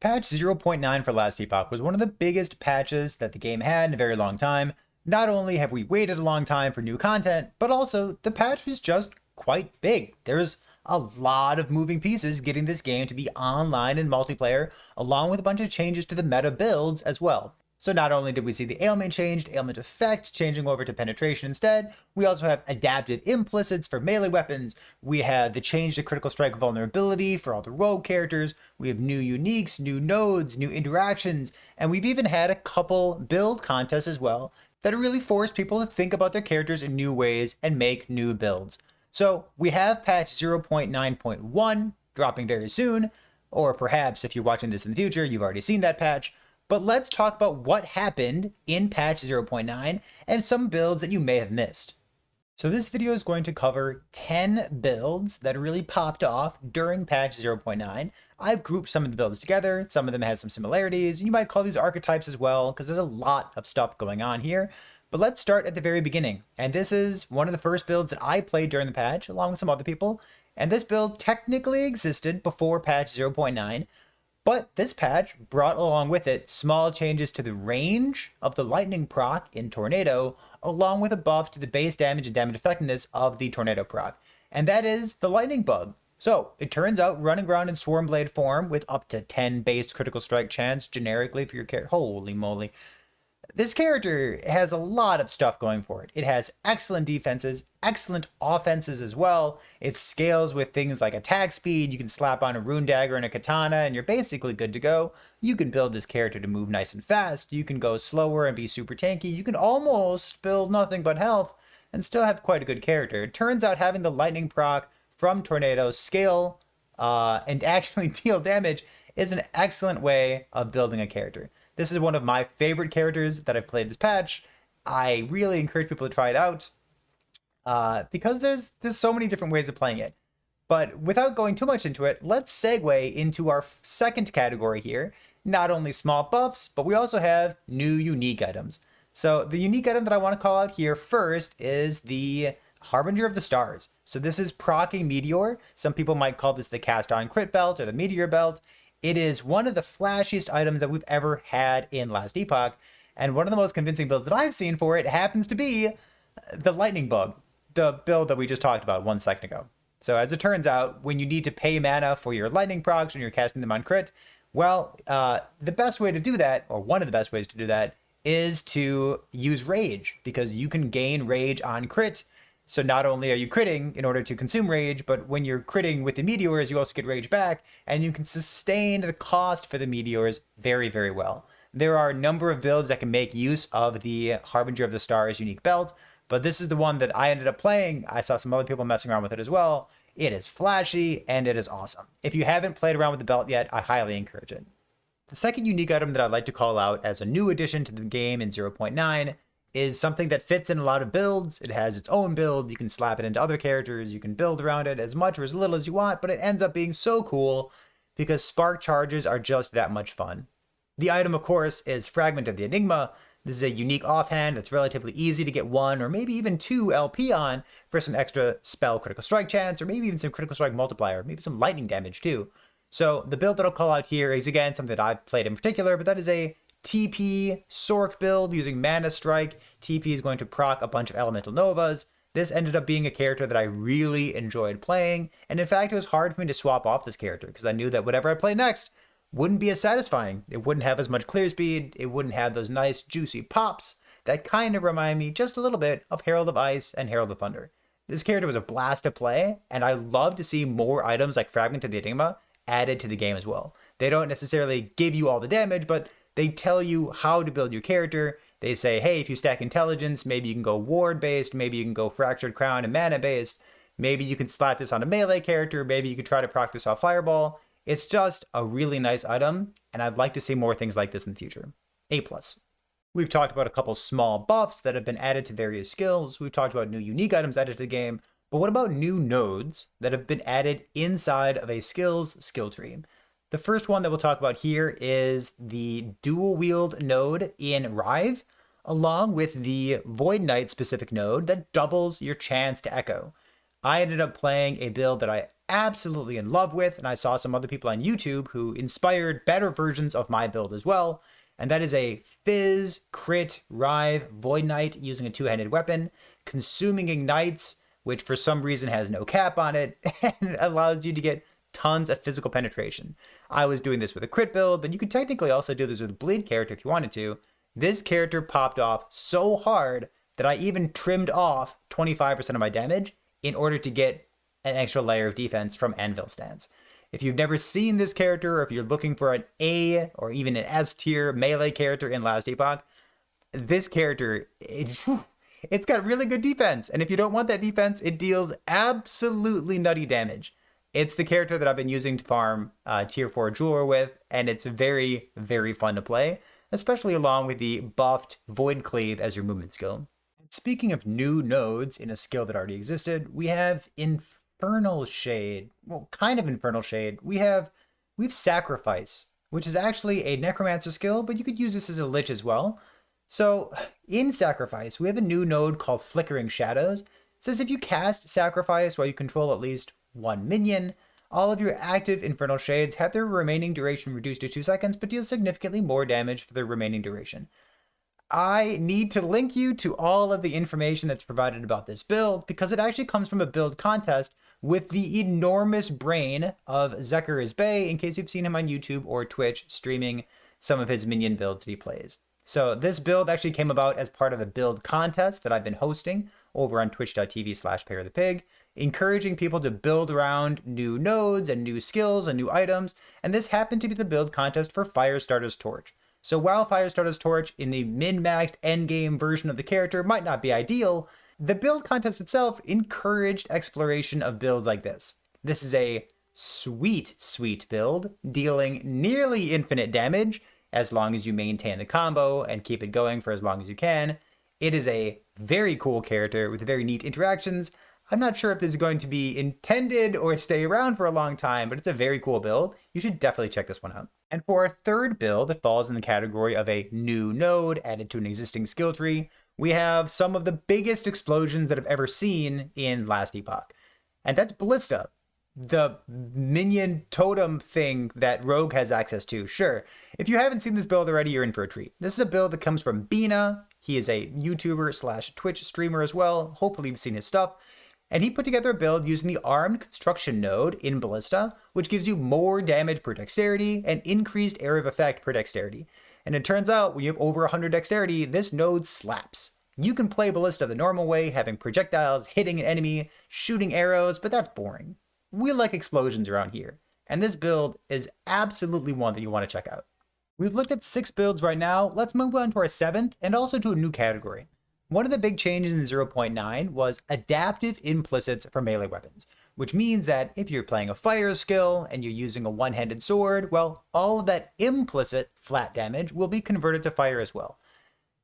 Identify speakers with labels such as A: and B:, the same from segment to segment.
A: Patch 0.9 for Last Epoch was one of the biggest patches that the game had in a very long time. Not only have we waited a long time for new content, but also the patch was just quite big. There's a lot of moving pieces getting this game to be online and multiplayer, along with a bunch of changes to the meta builds as well. So not only did we see the ailment changed, ailment effect changing over to penetration instead, we also have adaptive implicits for melee weapons, we have the change to critical strike vulnerability for all the rogue characters, we have new uniques, new nodes, new interactions, and we've even had a couple build contests as well that really force people to think about their characters in new ways and make new builds. So we have patch 0.9.1 dropping very soon, or perhaps if you're watching this in the future, you've already seen that patch. But let's talk about what happened in patch 0.9 and some builds that you may have missed. So this video is going to cover 10 builds that really popped off during patch 0.9. I've grouped some of the builds together. Some of them have some similarities. You might call these archetypes as well, because there's a lot of stuff going on here. But let's start at the very beginning. And this is one of the first builds that I played during the patch, along with some other people. And this build technically existed before patch 0.9. But this patch brought along with it small changes to the range of the lightning proc in Tornado, along with a buff to the base damage and damage effectiveness of the Tornado proc. And that is the lightning bug. So it turns out running around in Swarmblade form with up to 10 base critical strike chance generically for your character. Holy moly. This character has a lot of stuff going for it. It has excellent defenses, excellent offenses as well. It scales with things like attack speed. You can slap on a rune dagger and a katana and you're basically good to go. You can build this character to move nice and fast. You can go slower and be super tanky. You can almost build nothing but health and still have quite a good character. It turns out having the lightning proc from Tornado scale and actually deal damage is an excellent way of building a character. This is one of my favorite characters that I've played this patch. I really encourage people to try it out because there's so many different ways of playing it. But without going too much into it, let's segue into our second category here. Not only small buffs, but we also have new unique items. So the unique item that I want to call out here first is the Harbinger of the Stars. So this is proccing Meteor. Some people might call this the cast on crit belt or the Meteor belt. It is one of the flashiest items that we've ever had in Last Epoch, and one of the most convincing builds that I've seen for it happens to be the Lightning Bug, the build that we just talked about 1 second ago. So as it turns out, when you need to pay mana for your Lightning procs when you're casting them on crit, well, the best way to do that, or one of the best ways to do that, is to use Rage, because you can gain Rage on crit. So not only are you critting in order to consume rage, but when you're critting with the meteors, you also get rage back, and you can sustain the cost for the meteors very, very well. There are a number of builds that can make use of the Harbinger of the Stars unique belt, but this is the one that I ended up playing. I saw some other people messing around with it as well. It is flashy, and it is awesome. If you haven't played around with the belt yet, I highly encourage it. The second unique item that I'd like to call out as a new addition to the game in 0.9 is something that fits in a lot of builds. It has its own build. You can slap it into other characters. You can build around it as much or as little as you want, but it ends up being so cool because spark charges are just that much fun. The item, of course, is Fragment of the Enigma. This is a unique offhand that's relatively easy to get 1 or maybe even 2 LP on for some extra spell critical strike chance, or maybe even some critical strike multiplier, maybe some lightning damage too. So the build that I'll call out here is, again, something that I've played in particular, but that is a TP Sork build using Mana Strike. TP is going to proc a bunch of Elemental Novas. This ended up being a character that I really enjoyed playing, and in fact it was hard for me to swap off this character because I knew that whatever I play next wouldn't be as satisfying. It wouldn't have as much clear speed, it wouldn't have those nice juicy pops that kind of remind me just a little bit of Herald of Ice and Herald of Thunder. This character was a blast to play, and I love to see more items like Fragment of the Enigma added to the game as well. They don't necessarily give you all the damage, but they tell you how to build your character. They say, hey, if you stack intelligence, maybe you can go ward-based, maybe you can go fractured crown and mana-based, maybe you can slap this on a melee character, maybe you could try to proc this off fireball. It's just a really nice item, and I'd like to see more things like this in the future. A+. We've talked about a couple small buffs that have been added to various skills. We've talked about new unique items added to the game, but what about new nodes that have been added inside of a skills skill tree? The first one that we'll talk about here is the dual wield node in Rive, along with the Void Knight specific node that doubles your chance to echo. I ended up playing a build that I absolutely in love with, and I saw some other people on YouTube who inspired better versions of my build as well, and that is a Fizz, Crit, Rive, Void Knight using a two-handed weapon, consuming ignites, which for some reason has no cap on it, and allows you to get tons of physical penetration. I was doing this with a crit build, but you could technically also do this with a bleed character if you wanted to. This character popped off so hard that I even trimmed off 25% of my damage in order to get an extra layer of defense from Anvil stance. If you've never seen this character, or if you're looking for an A or even an S tier melee character in Last Epoch, this character, it's got really good defense. And if you don't want that defense, it deals absolutely nutty damage. It's the character that I've been using to farm tier 4 jeweler with, and it's very, very fun to play, especially along with the buffed Void Cleave as your movement skill. Speaking of new nodes in a skill that already existed, we have Infernal Shade. Well, kind of Infernal Shade. We've Sacrifice, which is actually a Necromancer skill, but you could use this as a Lich as well. So in Sacrifice, we have a new node called Flickering Shadows. It says if you cast Sacrifice while you control at least one minion, all of your active Infernal Shades have their remaining duration reduced to 2 seconds, but deal significantly more damage for their remaining duration. I need to link you to all of the information that's provided about this build because it actually comes from a build contest with the enormous brain of ZeckarIsBae, in case you've seen him on YouTube or Twitch streaming some of his minion builds that he plays. So this build actually came about as part of a build contest that I've been hosting over on twitch.tv/PayerThePig, encouraging people to build around new nodes and new skills and new items. And this happened to be the build contest for Firestarter's Torch. So while Firestarter's Torch in the min-maxed endgame version of the character might not be ideal, the build contest itself encouraged exploration of builds like this. This is a sweet, sweet build, dealing nearly infinite damage as long as you maintain the combo and keep it going for as long as you can. It is a very cool character with very neat interactions. I'm not sure if this is going to be intended or stay around for a long time, but it's a very cool build. You should definitely check this one out. And for our third build that falls in the category of a new node added to an existing skill tree, we have some of the biggest explosions that I've ever seen in Last Epoch. And that's Ballista, the minion totem thing that Rogue has access to. Sure, if you haven't seen this build already, you're in for a treat. This is a build that comes from Bina. He is a YouTuber / Twitch streamer as well. Hopefully you've seen his stuff. And he put together a build using the Armed Construction node in Ballista, which gives you more damage per dexterity and increased area of effect per dexterity. And it turns out when you have over 100 dexterity, this node slaps. You can play Ballista the normal way, having projectiles, hitting an enemy, shooting arrows, but that's boring. We like explosions around here, and this build is absolutely one that you want to check out. We've looked at 6 builds right now. Let's move on to our 7th and also to a new category. One of the big changes in 0.9 was adaptive implicits for melee weapons, which means that if you're playing a fire skill and you're using a one-handed sword, well, all of that implicit flat damage will be converted to fire as well.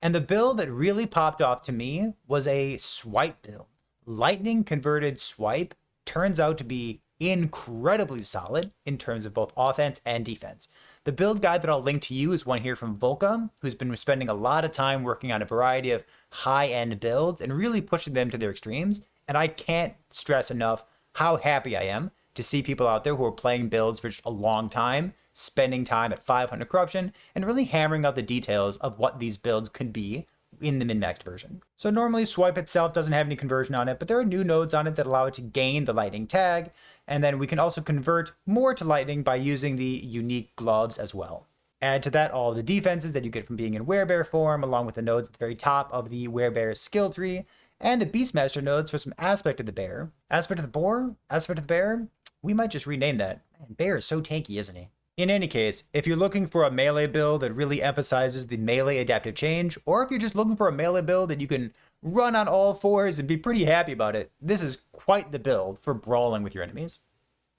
A: And the build that really popped off to me was a swipe build. Lightning converted swipe turns out to be incredibly solid in terms of both offense and defense. The build guide that I'll link to you is one here from Volca, who's been spending a lot of time working on a variety of high-end builds and really pushing them to their extremes. And I can't stress enough how happy I am to see people out there who are playing builds for just a long time, spending time at 500 corruption, and really hammering out the details of what these builds could be in the min-maxed version. So normally swipe itself doesn't have any conversion on it, but there are new nodes on it that allow it to gain the lightning tag, and then we can also convert more to lightning by using the unique gloves as well. Add to that all the defenses that you get from being in werebear form, along with the nodes at the very top of the werebear skill tree, and the Beastmaster nodes for some aspect of the bear. Aspect of the boar? Aspect of the bear? We might just rename that. Man, bear is so tanky, isn't he? In any case, if you're looking for a melee build that really emphasizes the melee adaptive change, or if you're just looking for a melee build that you can run on all fours and be pretty happy about it, this is quite the build for brawling with your enemies.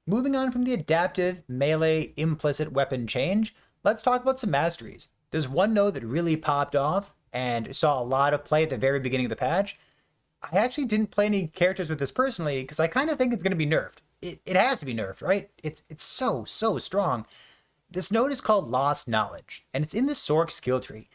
A: Moving on from the adaptive melee implicit weapon change, let's talk about some masteries. There's one node that really popped off and saw a lot of play at the very beginning of the patch. I actually didn't play any characters with this personally because I kind of think it's going to be nerfed. It has to be nerfed, right? It's so strong. This node is called Lost Knowledge, and it's in the Sork skill tree.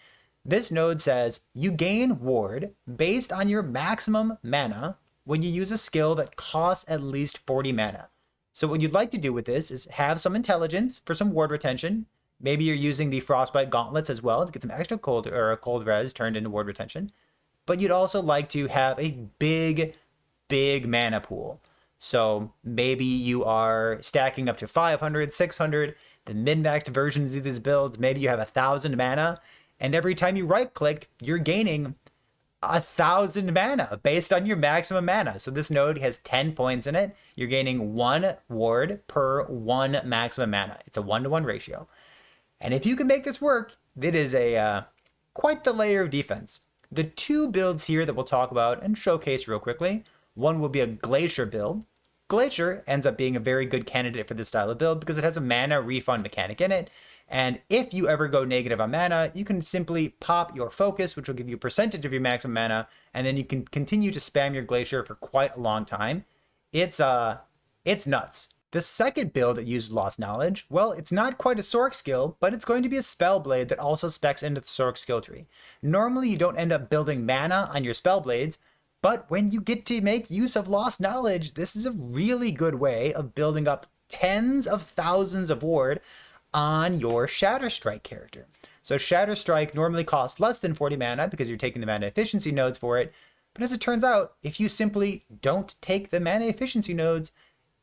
A: This node says you gain ward based on your maximum mana when you use a skill that costs at least 40 mana. So what you'd like to do with this is have some intelligence for some ward retention. Maybe you're using the Frostbite gauntlets as well to get some extra cold or cold res turned into ward retention. But you'd also like to have a big mana pool. So maybe you are stacking up to 500, 600, the min-maxed versions of these builds, maybe you have 1,000 mana, and every time you right-click, you're gaining 1,000 mana based on your maximum mana. So this node has 10 points in it. You're gaining 1 ward per 1 maximum mana. It's a 1-to-1 ratio. And if you can make this work, it is a quite the layer of defense. The 2 builds here that we'll talk about and showcase real quickly, one will be a Glacier build. Glacier ends up being a very good candidate for this style of build because it has a mana refund mechanic in it. And if you ever go negative on mana, you can simply pop your focus, which will give you a percentage of your maximum mana, and then you can continue to spam your Glacier for quite a long time. It's nuts. The second build that uses Lost Knowledge, well, it's not quite a Sorc skill, but it's going to be a Spellblade that also specs into the Sorc skill tree. Normally, you don't end up building mana on your Spellblades, but when you get to make use of Lost Knowledge, this is a really good way of building up tens of thousands of ward on your Shatter Strike character. So Shatter Strike normally costs less than 40 mana because you're taking the mana efficiency nodes for it. But as it turns out, if you simply don't take the mana efficiency nodes,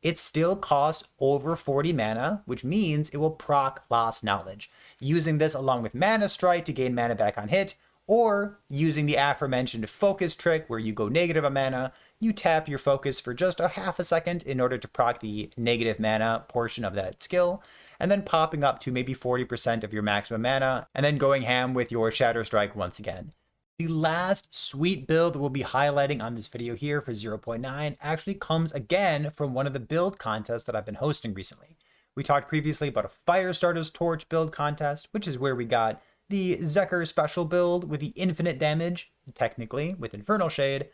A: it still costs over 40 mana, which means it will proc Lost Knowledge. Using this along with Mana Strike to gain mana back on hit, or using the aforementioned focus trick where you go negative on mana, you tap your focus for just a half a second in order to proc the negative mana portion of that skill, and then popping up to maybe 40% of your maximum mana, and then going ham with your Shatter Strike once again. The last sweet build we'll be highlighting on this video here for 0.9 actually comes again from one of the build contests that I've been hosting recently. We talked previously about a Firestarter's Torch build contest, which is where we got the Zecker special build with the infinite damage, technically, with Infernal Shade.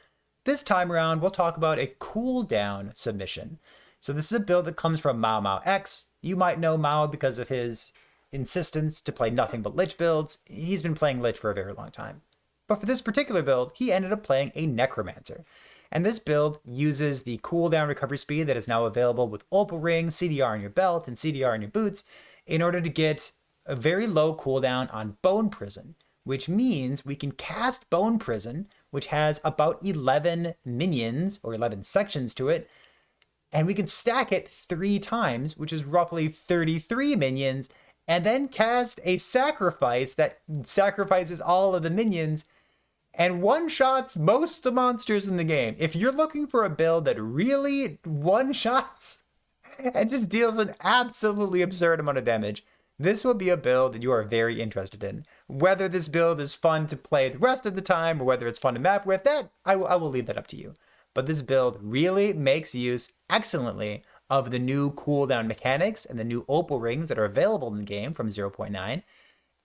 A: This time around, we'll talk about a cooldown submission. So this is a build that comes from Mao X. You might know Mao because of his insistence to play nothing but Lich builds. He's been playing Lich for a very long time. But for this particular build, he ended up playing a Necromancer. And this build uses the cooldown recovery speed that is now available with Opal Ring, CDR in your belt, and CDR in your boots in order to get a very low cooldown on Bone Prison, which means we can cast Bone Prison, which has about 11 minions, or 11 sections to it, and we can stack it 3 times, which is roughly 33 minions, and then cast a sacrifice that sacrifices all of the minions and one-shots most of the monsters in the game. If you're looking for a build that really one-shots and just deals an absolutely absurd amount of damage, this will be a build that you are very interested in. Whether this build is fun to play the rest of the time or whether it's fun to map with, that I will leave that up to you. But this build really makes use excellently of the new cooldown mechanics and the new Opal Rings that are available in the game from 0.9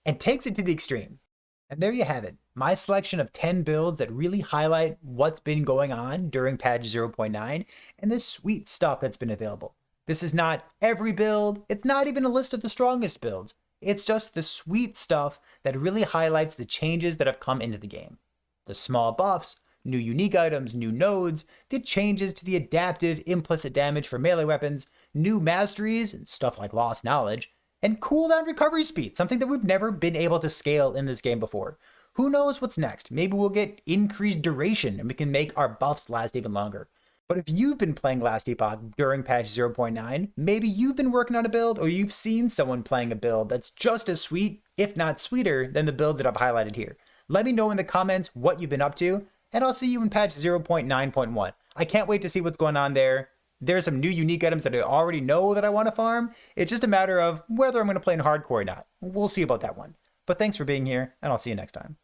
A: and takes it to the extreme. And there you have it, my selection of 10 builds that really highlight what's been going on during patch 0.9 and the sweet stuff that's been available. This is not every build. It's not even a list of the strongest builds. It's just the sweet stuff that really highlights the changes that have come into the game. The small buffs, new unique items, new nodes, the changes to the adaptive implicit damage for melee weapons, new masteries, and stuff like Lost Knowledge, and cooldown recovery speed, something that we've never been able to scale in this game before. Who knows what's next? Maybe we'll get increased duration and we can make our buffs last even longer. But if you've been playing Last Epoch during patch 0.9, maybe you've been working on a build or you've seen someone playing a build that's just as sweet, if not sweeter, than the builds that I've highlighted here. Let me know in the comments what you've been up to, and I'll see you in patch 0.9.1. I can't wait to see what's going on there. There's some new unique items that I already know that I want to farm. It's just a matter of whether I'm going to play in hardcore or not. We'll see about that one. But thanks for being here, and I'll see you next time.